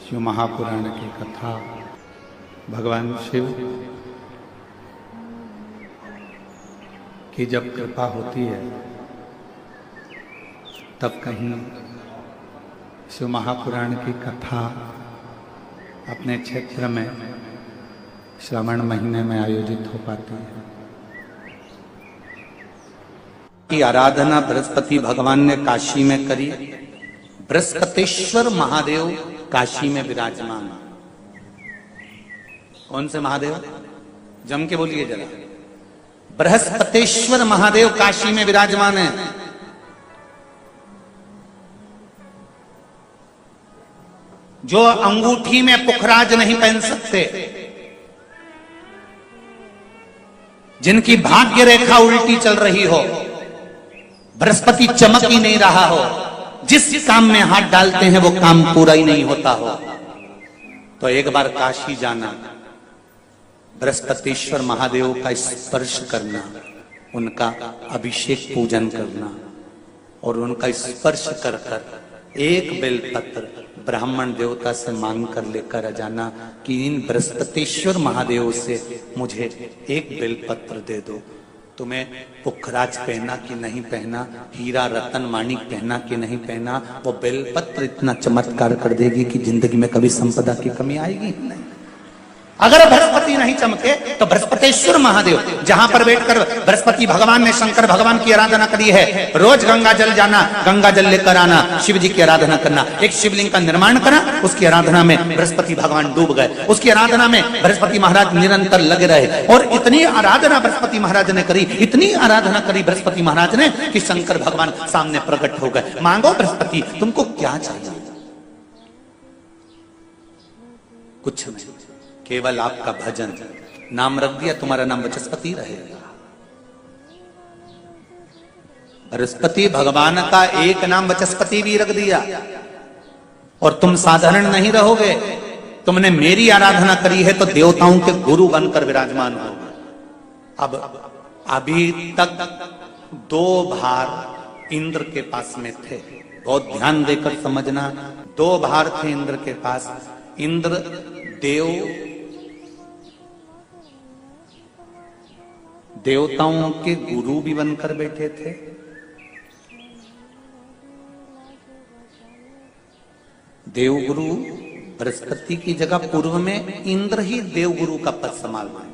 शिव महापुराण की कथा। भगवान शिव की जब कृपा होती है तब कहीं शिव महापुराण की कथा अपने क्षेत्र में श्रावण महीने में आयोजित हो पाती है। की आराधना बृहस्पति भगवान ने काशी में करी। बृहस्पतेश्वर महादेव काशी में विराजमान। कौन से महादेव? जम के बोलिए जरा। बृहस्पतेश्वर महादेव काशी में विराजमान है। जो अंगूठी में पुखराज नहीं पहन सकते, जिनकी भाग्य रेखा उल्टी चल रही हो, बृहस्पति चमक ही नहीं रहा हो, जिस काम में हाथ डालते हैं वो काम पूरा ही नहीं होता हो, तो एक बार काशी जाना, बृहस्पतिश्वर महादेव का स्पर्श करना, उनका अभिषेक पूजन करना और उनका स्पर्श कर कर एक बेलपत्र ब्राह्मण देवता से मांग कर लेकर जाना कि इन बृहस्पतिश्वर महादेव से मुझे एक बेलपत्र दे दो। तुम्हें पुखराज पहना कि नहीं पहना, हीरा रतन माणिक पहना कि नहीं पहना, वो बेलपत्र इतना चमत्कार कर देगी कि जिंदगी में कभी संपदा की कमी आएगी नहीं। अगर बृहस्पति नहीं चमके तो बृहस्पतिश्वर महादेव, जहां पर बैठकर बृहस्पति भगवान ने शंकर भगवान की आराधना करी है, रोज गंगा जल जाना, गंगा जल लेकर आना, शिव जी की आराधना करना, एक शिवलिंग का निर्माण करा, उसकी आराधना में बृहस्पति भगवान डूब गए, उसकी आराधना में बृहस्पति महाराज निरंतर लगे रहे। और इतनी आराधना बृहस्पति महाराज ने करी, इतनी आराधना करी बृहस्पति महाराज ने कि शंकर भगवान सामने प्रकट हो गए। मांगो बृहस्पति, तुमको क्या चाहिए? कुछ नहीं, केवल आपका भजन। नाम रख दिया, तुम्हारा नाम बृहस्पति रहेगा। बृहस्पति भगवान का एक नाम बृहस्पति भी रख दिया और तुम साधारण नहीं रहोगे। तुमने मेरी आराधना करी है तो देवताओं के गुरु बनकर विराजमान होगे। अब अभी तक 2 भार इंद्र के पास में थे, बहुत ध्यान देकर समझना। 2 भार थे इंद्र के पास। इंद्र देवताओं के गुरु भी बनकर बैठे थे, देवगुरु बृहस्पति की जगह पूर्व में इंद्र ही देवगुरु का पद संभाल रहे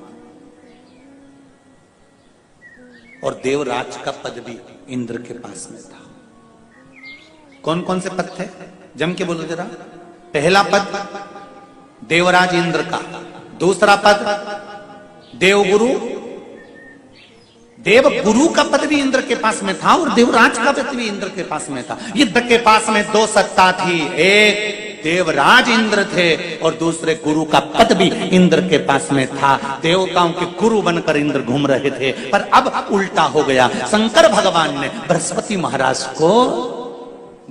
और देवराज का पद भी इंद्र के पास में था। कौन कौन से पद थे? जम के बोलो जरा। पहला पद देवराज इंद्र का, दूसरा पद देवगुरु, देवगुरु का पद भी इंद्र के पास में था और देवराज का पद भी इंद्र के पास में था। इंद्र के पास में 2 सत्ता थी, एक देवराज इंद्र थे और दूसरे गुरु का पद भी इंद्र के पास में था। देवताओं के गुरु बनकर इंद्र घूम रहे थे, पर अब उल्टा हो गया। शंकर भगवान ने बृहस्पति महाराज को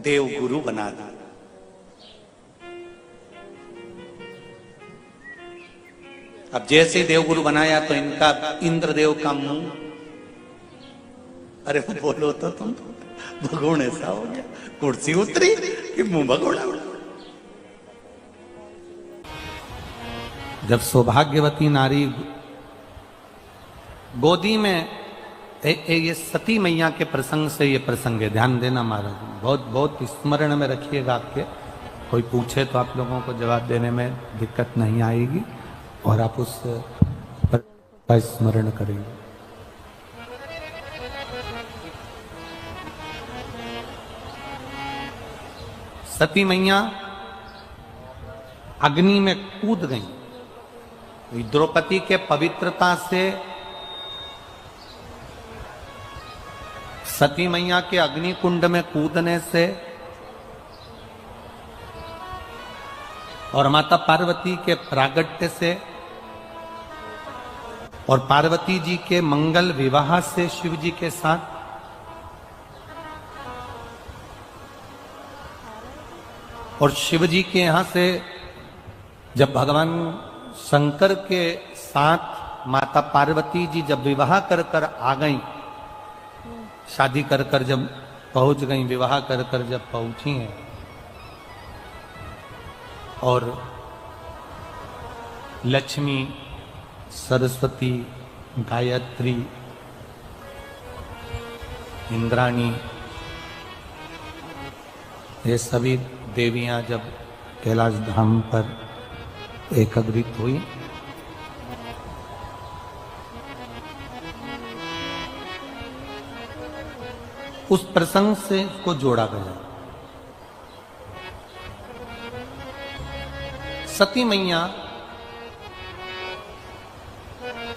देवगुरु बना दिया। अब जैसे देवगुरु बनाया तो इनका इंद्रदेव का मुंह, अरे बोलो तो तुम, भगोड़ ऐसा हो गया, कुर्सी उतरी कि मुंह भगोड़ा। जब सौभाग्यवती नारी गोदी में ये सती मैया के प्रसंग से ये प्रसंग है, ध्यान देना महाराज, बहुत बहुत स्मरण में रखिएगा। आपके कोई पूछे तो आप लोगों को जवाब देने में दिक्कत नहीं आएगी और आप उस पर स्मरण करेंगे। सती मैया अग्नि में कूद गई। द्रौपदी के पवित्रता से सती मैया के अग्नि कुंड में कूदने से और माता पार्वती के प्रागट्य से और पार्वती जी के मंगल विवाह से शिव जी के साथ और शिव जी के यहां से जब भगवान शंकर के साथ माता पार्वती जी जब विवाह कर कर आ गई, शादी कर कर जब पहुंच गई, विवाह कर कर जब पहुंची हैं, और लक्ष्मी, सरस्वती, गायत्री, इंद्राणी, ये सभी देवियां जब कैलाश धाम पर एकत्रित हुई उस प्रसंग से इसको जोड़ा गया। सती मैया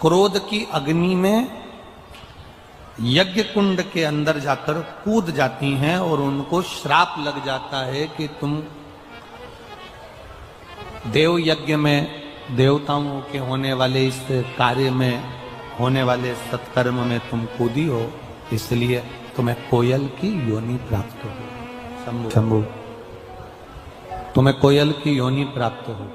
क्रोध की अग्नि में यज्ञ कुंड के अंदर जाकर कूद जाती हैं और उनको श्राप लग जाता है कि तुम देव यज्ञ में, देवताओं के होने वाले इस कार्य में, होने वाले सत्कर्म में तुम कूदी हो, इसलिए तुम्हें कोयल की योनि प्राप्त हो। शंभु, तुम्हें कोयल की योनि प्राप्त हो।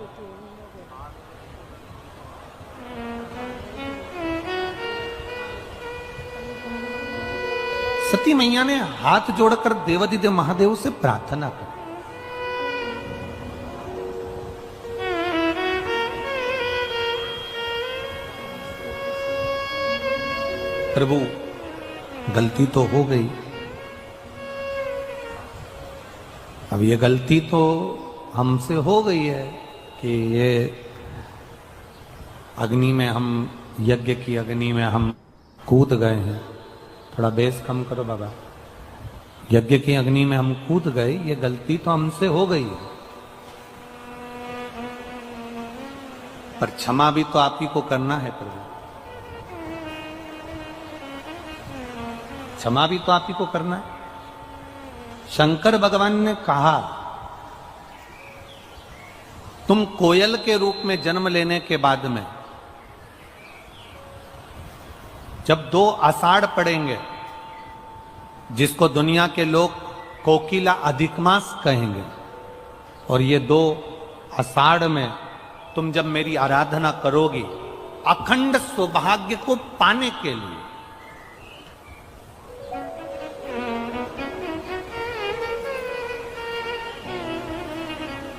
सती मैया ने हाथ जोड़कर देवाधिदेव महादेव से प्रार्थना की। प्रभु, गलती तो हो गई, अब ये गलती तो हमसे हो गई है कि ये अग्नि में हम, यज्ञ की अग्नि में हम कूद गए हैं। थोड़ा बेस कम करो बाबा। यज्ञ की अग्नि में हम कूद गए, ये गलती तो हमसे हो गई है, पर क्षमा भी तो आप ही को करना है प्रभु, क्षमा भी तो आप ही को करना है। शंकर भगवान ने कहा, तुम कोयल के रूप में जन्म लेने के बाद में जब 2 आषाढ़ पड़ेंगे, जिसको दुनिया के लोग कोकिला अधिक मास कहेंगे, और ये 2 आषाढ़ में तुम जब मेरी आराधना करोगी अखंड सौभाग्य को पाने के लिए,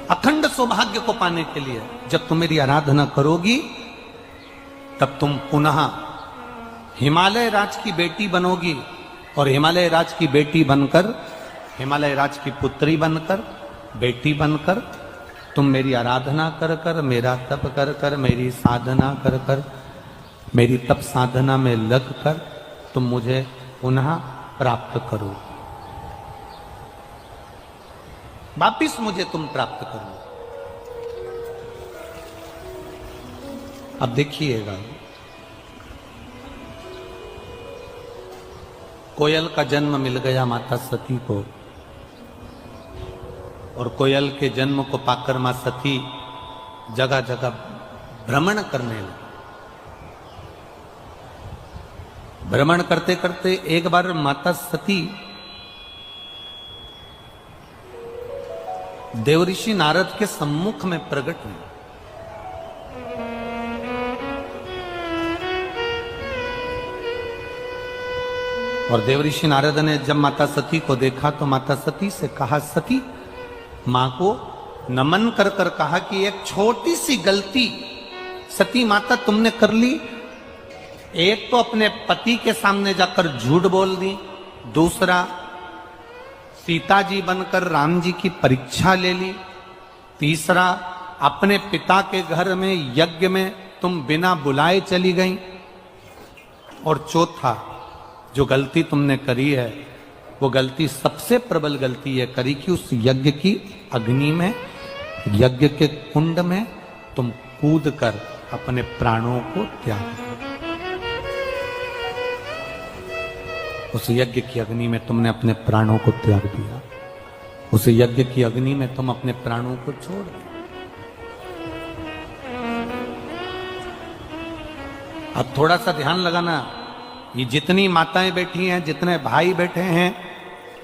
अखंड सौभाग्य को पाने के लिए जब तुम मेरी आराधना करोगी, तब तुम पुनः हिमालय राज की बेटी बनोगी, और हिमालय राज की बेटी बनकर, हिमालय राज की पुत्री बनकर, बेटी बनकर तुम मेरी आराधना कर कर, मेरा तप कर कर, मेरी साधना कर कर, मेरी तप साधना में लग कर तुम मुझे पुनः प्राप्त करो, वापिस मुझे तुम प्राप्त करो। अब देखिएगा, कोयल का जन्म मिल गया माता सती को, और कोयल के जन्म को पाकर मां सती जगह जगह भ्रमण करने लगी। भ्रमण करते करते एक बार माता सती देवऋषि नारद के सम्मुख में प्रकट हुई। और देवऋषि नारद ने जब माता सती को देखा तो माता सती से कहा, सती, मां को नमन कर कर कहा कि एक छोटी सी गलती सती माता तुमने कर ली। एक तो अपने पति के सामने जाकर झूठ बोल दी, दूसरा सीता जी बनकर राम जी की परीक्षा ले ली, तीसरा अपने पिता के घर में यज्ञ में तुम बिना बुलाए चली गई, और चौथा जो गलती तुमने करी है वो गलती, सबसे प्रबल गलती ये करी कि उस यज्ञ की अग्नि में, यज्ञ के कुंड में तुम कूद कर अपने प्राणों को त्याग दिया। उस यज्ञ की अग्नि में तुमने अपने प्राणों को त्याग दिया, उस यज्ञ की अग्नि में तुम अपने प्राणों को छोड़ दिया। अब थोड़ा सा ध्यान लगाना, ये जितनी माताएं बैठी हैं, जितने भाई बैठे हैं,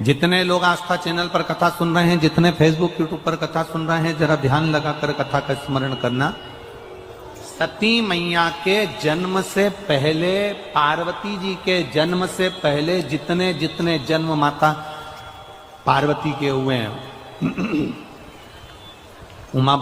जितने लोग आस्था चैनल पर कथा सुन रहे हैं, जितने फेसबुक यूट्यूब पर कथा सुन रहे हैं, जरा ध्यान लगाकर कथा का स्मरण करना। सती मैया के जन्म से पहले, पार्वती जी के जन्म से पहले जितने जितने जन्म माता पार्वती के हुए हैं, उमा